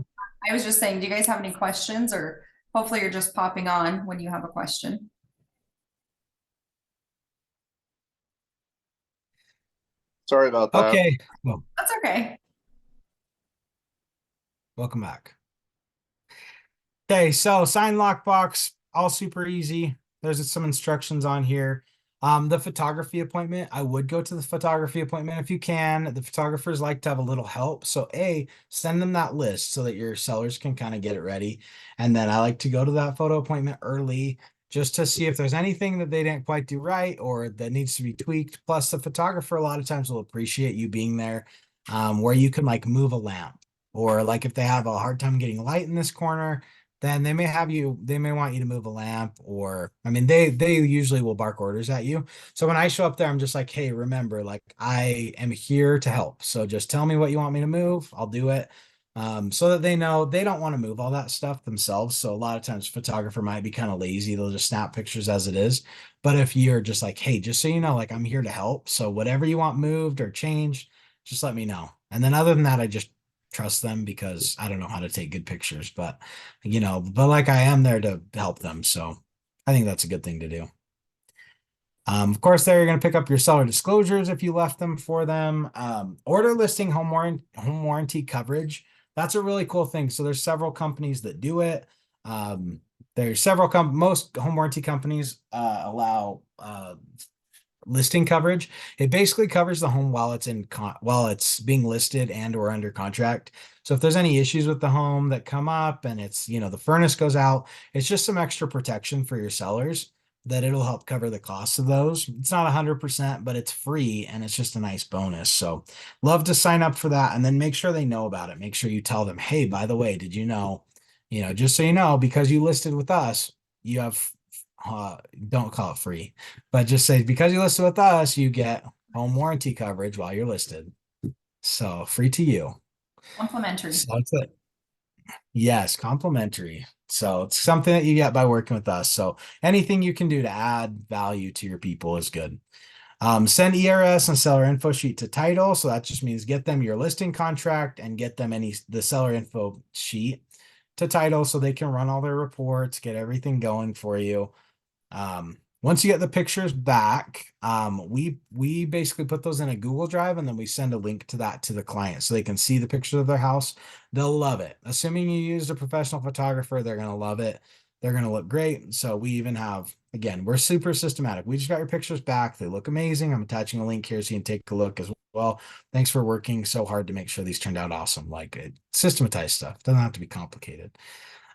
I was just saying, do you guys have any questions, or hopefully you're just popping on when you have a question? sorry about that. Okay. Well, That's okay. welcome back. Okay, so sign lockbox, all super easy. There's some instructions on here. The photography appointment, I would go to the photography appointment if you can. The photographers like to have a little help. So send them that list so that your sellers can kind of get it ready. And then I like to go to that photo appointment early just to see if there's anything that they didn't quite do right or that needs to be tweaked. Plus, the photographer a lot of times will appreciate you being there, where you can like move a lamp, or like if they have a hard time getting light in this corner, then they may want you to move a lamp, or I mean they usually will bark orders at you. So when I show up there, I'm just like, hey, remember, like I am here to help. So just tell me what you want me to move, I'll do it. So that they know they don't want to move all that stuff themselves. So a lot of times photographer might be kind of lazy, they'll just snap pictures as it is. But if you're just like, hey, just so you know, like I'm here to help, so whatever you want moved or changed, just let me know. And then other than that, I just trust them because I don't know how to take good pictures, but but like I am there to help them. So I think that's a good thing to do. Of course, they're going to pick up your seller disclosures if you left them for them. Order listing home warranty coverage. That's a really cool thing. So there's several companies that do it. There's several most home warranty companies allow listing coverage. It basically covers the home while it's while it's being listed and or under contract. So if there's any issues with the home that come up and it's, the furnace goes out, it's just some extra protection for your sellers that it'll help cover the costs of those. It's not 100%, but it's free and it's just a nice bonus. So love to sign up for that and then make sure they know about it. Make sure you tell them, hey, by the way, did you know, just so you know, because you listed with us, you have don't call it free, but just say because you listed with us, you get home warranty coverage while you're listed. So free to you. Complimentary. So that's it. Yes, complimentary. So it's something that you get by working with us. So anything you can do to add value to your people is good. Send ERS and seller info sheet to title. So that just means get them your listing contract and get them the seller info sheet to title so they can run all their reports, get everything going for you. Once you get the pictures back, we basically put those in a Google Drive and then we send a link to that to the client so they can see the pictures of their house. They'll love it. Assuming you used a professional photographer, they're gonna love it. They're gonna look great. So we even have, again, we're super systematic. We just got your pictures back. They look amazing. I'm attaching a link here so you can take a look as well. Thanks for working so hard to make sure these turned out awesome. Like systematized stuff. Doesn't have to be complicated.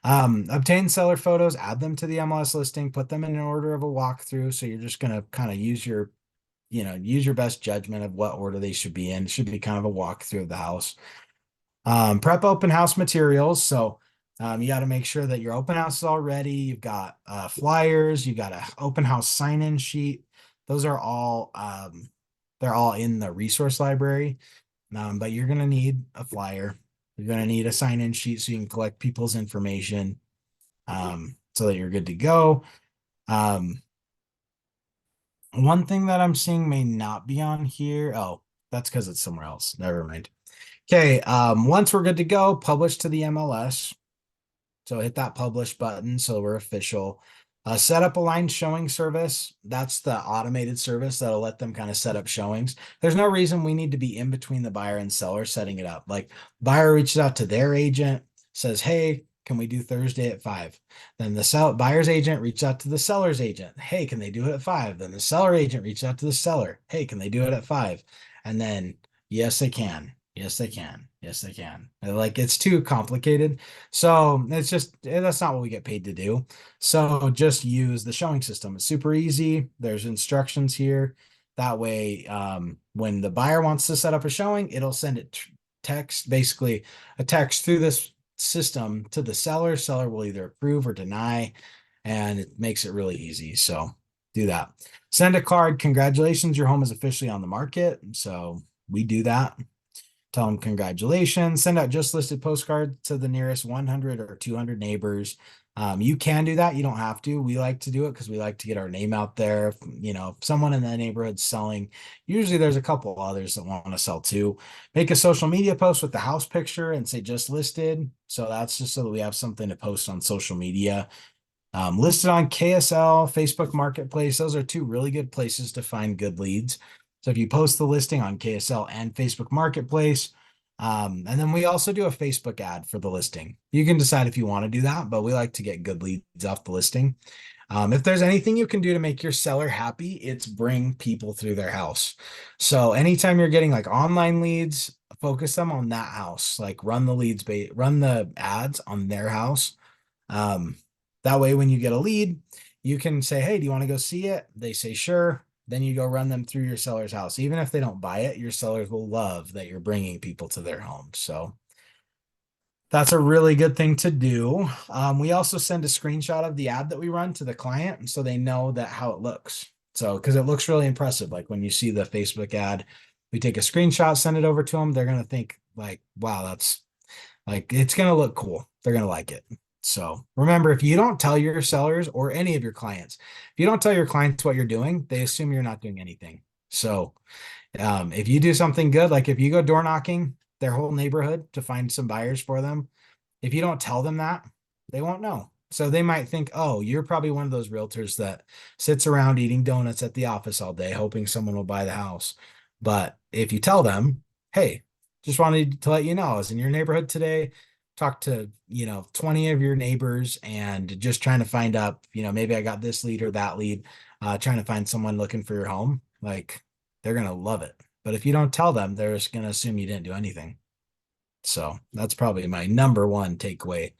Obtain seller photos, add them to the MLS listing, put them in an order of a walkthrough. So you're just going to kind of use your best judgment of what order they should be in. It should be kind of a walkthrough of the house. Prep open house materials. So you got to make sure that your open house is all ready. You've got flyers, you got an open house sign-in sheet. Those are all they're all in the resource library. But you're going to need a flyer. You're going to need a sign-in sheet so you can collect people's information so that you're good to go. One thing that I'm seeing may not be on here. Oh, that's because it's somewhere else. Never mind. Okay, once we're good to go, publish to the MLS. So hit that publish button so we're official. Set up a line showing service. That's the automated service that'll let them kind of set up showings. There's no reason we need to be in between the buyer and seller setting it up. Like buyer reaches out to their agent, says, hey, can we do Thursday at 5? Then the buyer's agent reaches out to the seller's agent. Hey, can they do it at 5? Then the seller agent reaches out to the seller. Hey, can they do it at 5? And then, yes, they can. Yes, they can. Yes, they can. Like it's too complicated. So it's just, that's not what we get paid to do. So just use the showing system. It's super easy. There's instructions here. That way, when the buyer wants to set up a showing, it'll send it basically a text through this system to the seller. Seller will either approve or deny, and it makes it really easy. So do that. Send a card. Congratulations, your home is officially on the market. So we do that. Tell them congratulations. Send out just listed postcards to the nearest 100 or 200 neighbors. You can do that. You don't have to. We like to do it because we like to get our name out there. If someone in the neighborhood's selling, usually there's a couple others that want to sell too. Make a social media post with the house picture and say just listed. So that's just so that we have something to post on social media. Listed on KSL, Facebook Marketplace. Those are two really good places to find good leads. So if you post the listing on KSL and Facebook Marketplace, and then we also do a Facebook ad for the listing. You can decide if you want to do that, but we like to get good leads off the listing. If there's anything you can do to make your seller happy, it's bring people through their house. So anytime you're getting like online leads, focus them on that house. Like run the ads on their house. That way, when you get a lead, you can say, hey, do you want to go see it? They say, sure. Then you go run them through your seller's house. Even if they don't buy it, your sellers will love that you're bringing people to their home. So that's a really good thing to do. We also send a screenshot of the ad that we run to the client so they know that how it looks. So, because it looks really impressive. Like when you see the Facebook ad, we take a screenshot, send it over to them. They're going to think like, wow, that's like, it's going to look cool. They're going to like it. So remember, if you don't tell your sellers or any of your clients, if you don't tell your clients what you're doing, they assume you're not doing anything. So if you do something good, like if you go door knocking their whole neighborhood to find some buyers for them, if you don't tell them that, they won't know. So they might think, oh, you're probably one of those realtors that sits around eating donuts at the office all day, hoping someone will buy the house. But if you tell them, hey, just wanted to let you know, I was in your neighborhood today, talk to, 20 of your neighbors and just trying to find out, maybe I got this lead or that lead, trying to find someone looking for your home, like they're going to love it. But if you don't tell them, they're just going to assume you didn't do anything. So that's probably my number one takeaway.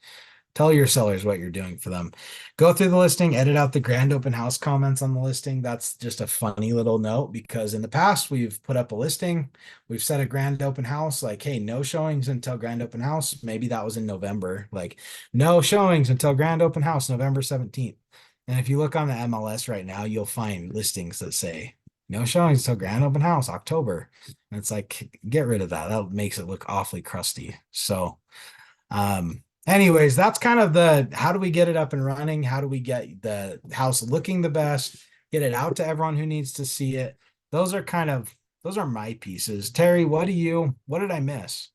Tell your sellers what you're doing for them. Go through the listing, edit out the grand open house comments on the listing. That's just a funny little note because in the past we've put up a listing, we've set a grand open house like, hey, no showings until grand open house. Maybe that was in November, like no showings until grand open house, November 17th. And if you look on the MLS right now, you'll find listings that say no showings until grand open house, October. And it's like, get rid of that. That makes it look awfully crusty. So, anyways, that's kind of the how do we get it up and running? How do we get the house looking the best? Get it out to everyone who needs to see it. Those are my pieces. Terry, what did I miss?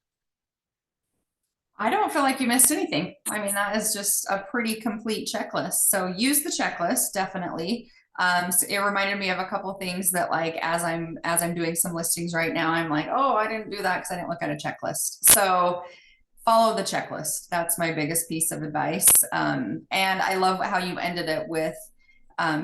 I don't feel like you missed anything. I mean, that is just a pretty complete checklist. So use the checklist, definitely. So it reminded me of a couple things that like, as I'm doing some listings right now, I'm like, oh, I didn't do that because I didn't look at a checklist. So follow the checklist. That's my biggest piece of advice. And I love how you ended it with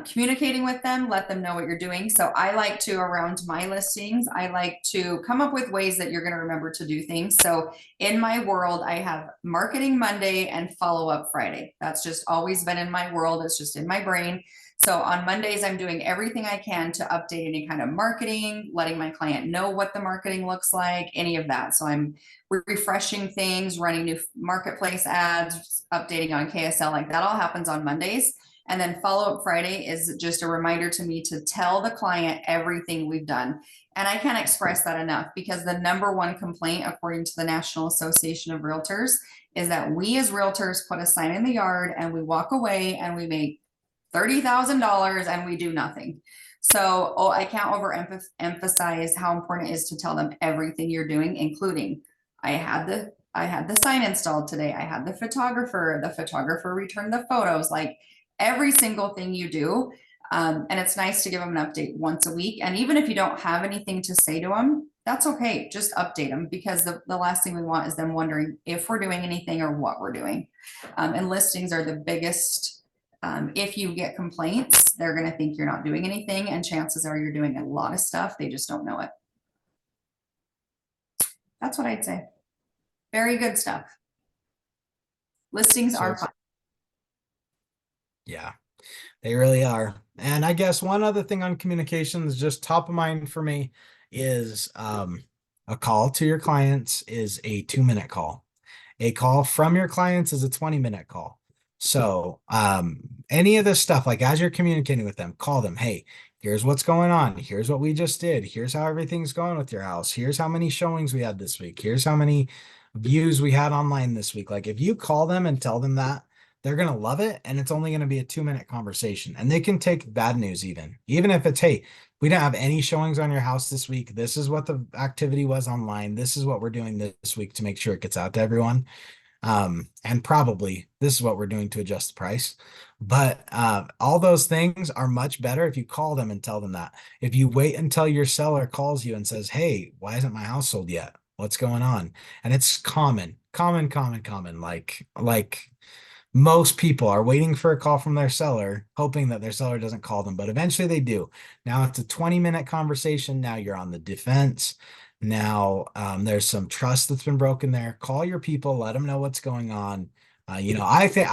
communicating with them, let them know what you're doing. So I like to, around my listings, I like to come up with ways that you're going to remember to do things. So in my world, I have marketing Monday and follow up Friday. That's just always been in my world. It's just in my brain. So on Mondays, I'm doing everything I can to update any kind of marketing, letting my client know what the marketing looks like, any of that. So I'm refreshing things, running new marketplace ads, updating on KSL, like that all happens on Mondays. And then follow up Friday is just a reminder to me to tell the client everything we've done. And I can't express that enough because the number one complaint, according to the National Association of Realtors, is that we as realtors put a sign in the yard and we walk away and we make $30,000 and we do nothing. So I can't emphasize how important it is to tell them everything you're doing, including I had the sign installed today. I had the photographer returned the photos, like every single thing you do. And it's nice to give them an update once a week. And even if you don't have anything to say to them, that's okay. Just update them because the last thing we want is them wondering if we're doing anything or what we're doing. And listings are the biggest. If you get complaints, they're going to think you're not doing anything. And chances are you're doing a lot of stuff. They just don't know it. That's what I'd say. Very good stuff. Listings are fun. Yeah, they really are. And I guess one other thing on communications, just top of mind for me, is a call to your clients is a 2-minute call. A call from your clients is a 20-minute call. So any of this stuff, like as you're communicating with them, call them. Hey, here's what's going on. Here's what we just did. Here's how everything's going with your house. Here's how many showings we had this week. Here's how many views we had online this week. Like if you call them and tell them that, they're going to love it. And it's only going to be a 2-minute conversation. And they can take bad news even if it's, hey, we didn't have any showings on your house this week. This is what the activity was online. This is what we're doing this week to make sure it gets out to everyone. And probably this is what we're doing to adjust the price. But all those things are much better if you call them and tell them that. If you wait until your seller calls you and says, hey, why isn't my house sold yet? What's going on? And it's common. Like most people are waiting for a call from their seller, hoping that their seller doesn't call them, but eventually they do. Now it's a 20-minute conversation. Now you're on the defense. Now there's some trust that's been broken there. Call your people, let them know what's going on. I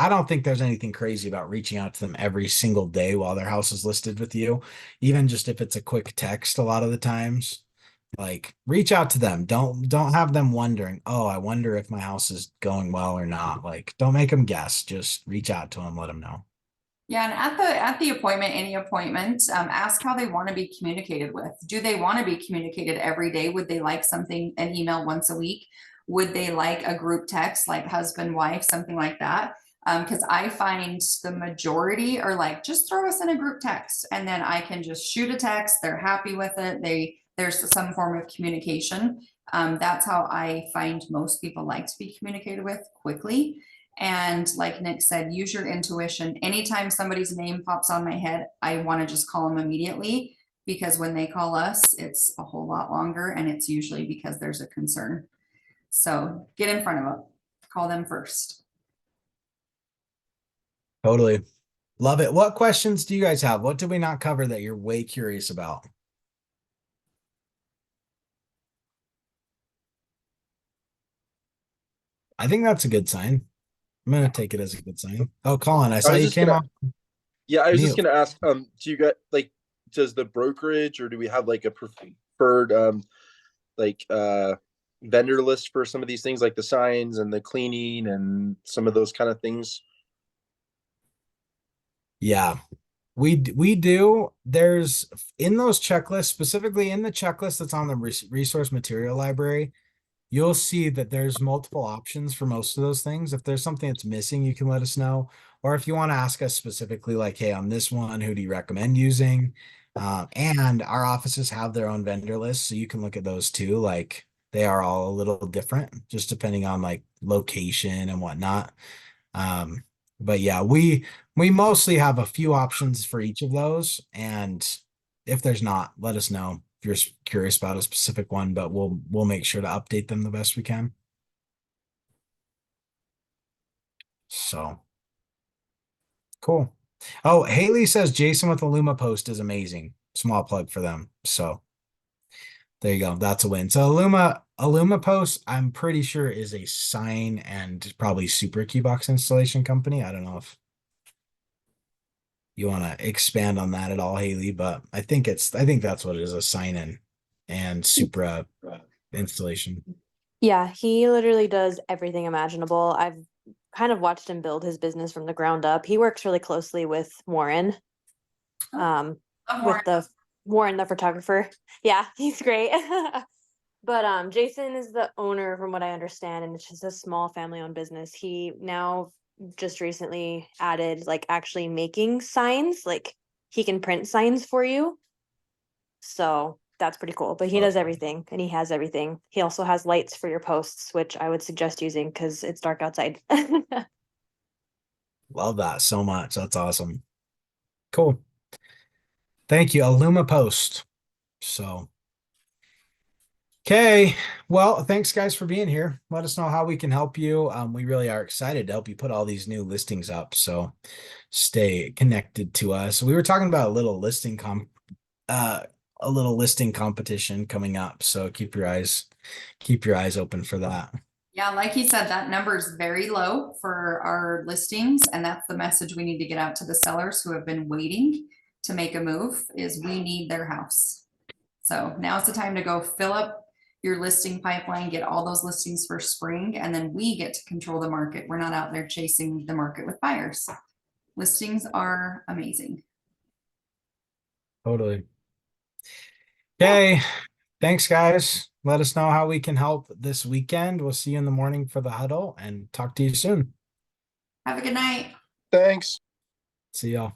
don't think there's anything crazy about reaching out to them every single day while their house is listed with you, even just if it's a quick text a lot of the times. Like reach out to them. Don't have them wondering, oh, I wonder if my house is going well or not. Like don't make them guess. Just reach out to them, let them know. Yeah, and at the appointment, any appointment, ask how they want to be communicated with. Do they want to be communicated every day? Would they like an email once a week? Would they like a group text, like husband, wife, something like that? Because I find the majority are like, just throw us in a group text, and then I can just shoot a text. They're happy with it. There's some form of communication. That's how I find most people like to be communicated with quickly. And like Nick said, use your intuition. Anytime somebody's name pops on my head, I want to just call them immediately because when they call us, it's a whole lot longer and it's usually because there's a concern. So get in front of them. call them first. Totally. Love it. What questions do you guys have? What did we not cover that you're way curious about? I think that's a good sign. I'm gonna take it as a good sign. Oh, Colin, I saw was you just came gonna- off Yeah, I was just mute. gonna ask, do you get like, does the brokerage or do we have like a preferred like vendor list for some of these things like the signs and the cleaning and some of those kind of things? Yeah, we do. There's in those checklists, specifically in the checklist that's on the resource material library, you'll see that there's multiple options for most of those things. If there's something that's missing, you can let us know. Or if you want to ask us specifically, like, hey, on this one, who do you recommend using? And our offices have their own vendor lists, so you can look at those too. Like they are all a little different, just depending on like location and whatnot. Um, but yeah, we mostly have a few options for each of those. And if there's not, let us know if you're curious about a specific one, but we'll make sure to update them the best we can. So cool. Oh, Haley says Jason with the Luma post is amazing. Small plug for them. So there you go. That's a win. So a Luma post, I'm pretty sure is a sign and probably super keybox installation company. I don't know if you want to expand on that at all, Haley, but I think that's what it is, a sign in and Supra installation. Yeah, he literally does everything imaginable. I've kind of watched him build his business from the ground up. He works really closely with Warren, with the Warren, the photographer. Yeah, he's great. But Jason is the owner, from what I understand, and it's just a small family-owned business. He now just recently added like actually making signs, like he can print signs for you. So that's pretty cool. But he does everything and he has everything. He also has lights for your posts, which I would suggest using because it's dark outside. Love that so much. That's awesome. Cool. Thank you. A Luma post. So, okay. Well, thanks guys for being here. Let us know how we can help you. We really are excited to help you put all these new listings up. So stay connected to us. We were talking about a little listing competition coming up. So keep your eyes open for that. Yeah, like he said, that number is very low for our listings, and that's the message we need to get out to the sellers who have been waiting to make a move, is we need their house. So now's the time to go fill up your listing pipeline, get all those listings for spring, and then we get to control the market. We're not out there chasing the market with buyers. Listings are amazing. Totally. Okay. Thanks, guys. Let us know how we can help this weekend. We'll see you in the morning for the huddle and talk to you soon. Have a good night. Thanks. See y'all.